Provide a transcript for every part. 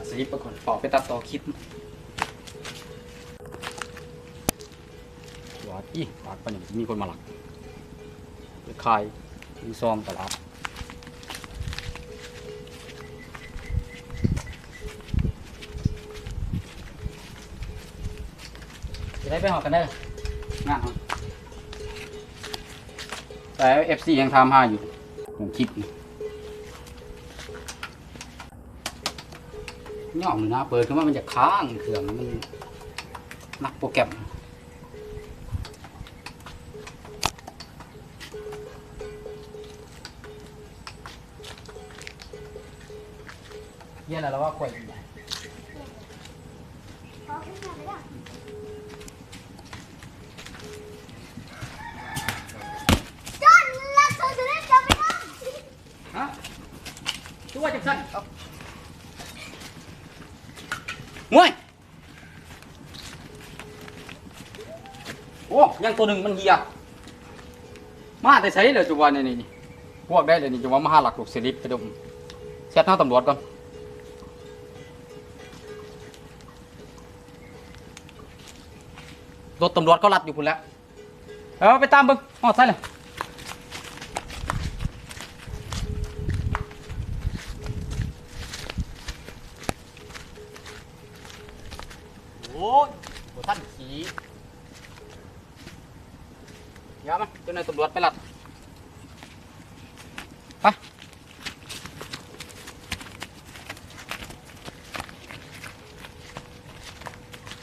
สลิปไปก่อนปอกไปตัดต่อคลิปหวานอีปากปะเนี่ยมีคนมาหลักไปขายมีซองตลาดจะได้ไปหอกันได้งานแต่ FC ยังทำห้าอยู่ผมคิดย่อมนะเปิดขึ้นมามันจะค้างเครื่องมันนักโปรแกรมเยี่ยอะไรแล้วว่ากล้วยเป็นไงฮะตัวจังสันงวยโอ้ยังตัวหนึ่งมันเหี้ยมาแต่ใช้เลยจุวันนี่พวกได้เลยนี่จุวันมาหาหลักลูกศิลิปไปดูเช็ดหน้าตำรวจก่อนรถตำรวจเขาลัดอยู่คุณแล้วไปตามบึงอ๋อใช่เลยโอ้ยท่านขี่ยามันเจ้าหน้าที่ตำรวจไปลัดไป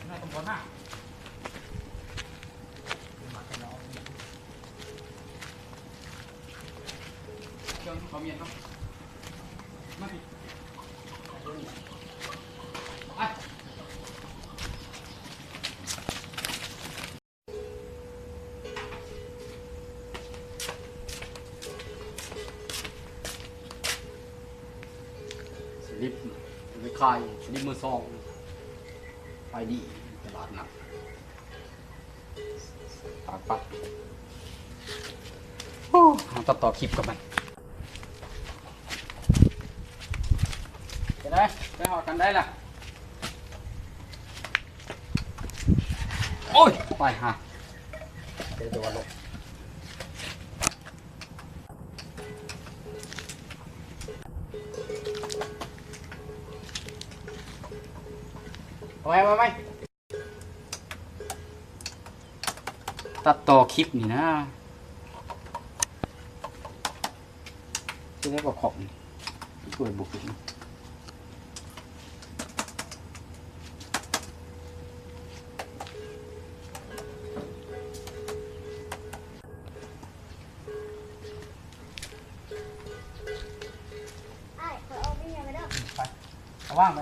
นายตำรวจน่ะเจ้าเขาเมียนครับมาดิไปสลิปไปขายสลิปมือซองไปดีตลาดนัดปากปัดต่อคลิปกับมันจะได้ไปหอกันได้ล่ะโอ้ยไปฮะเดี๋ยวตัวลงไปตัดต่อคลิปนี่นะจะได้บอกขอบช่วยบุกนะไปเอาว่างไหม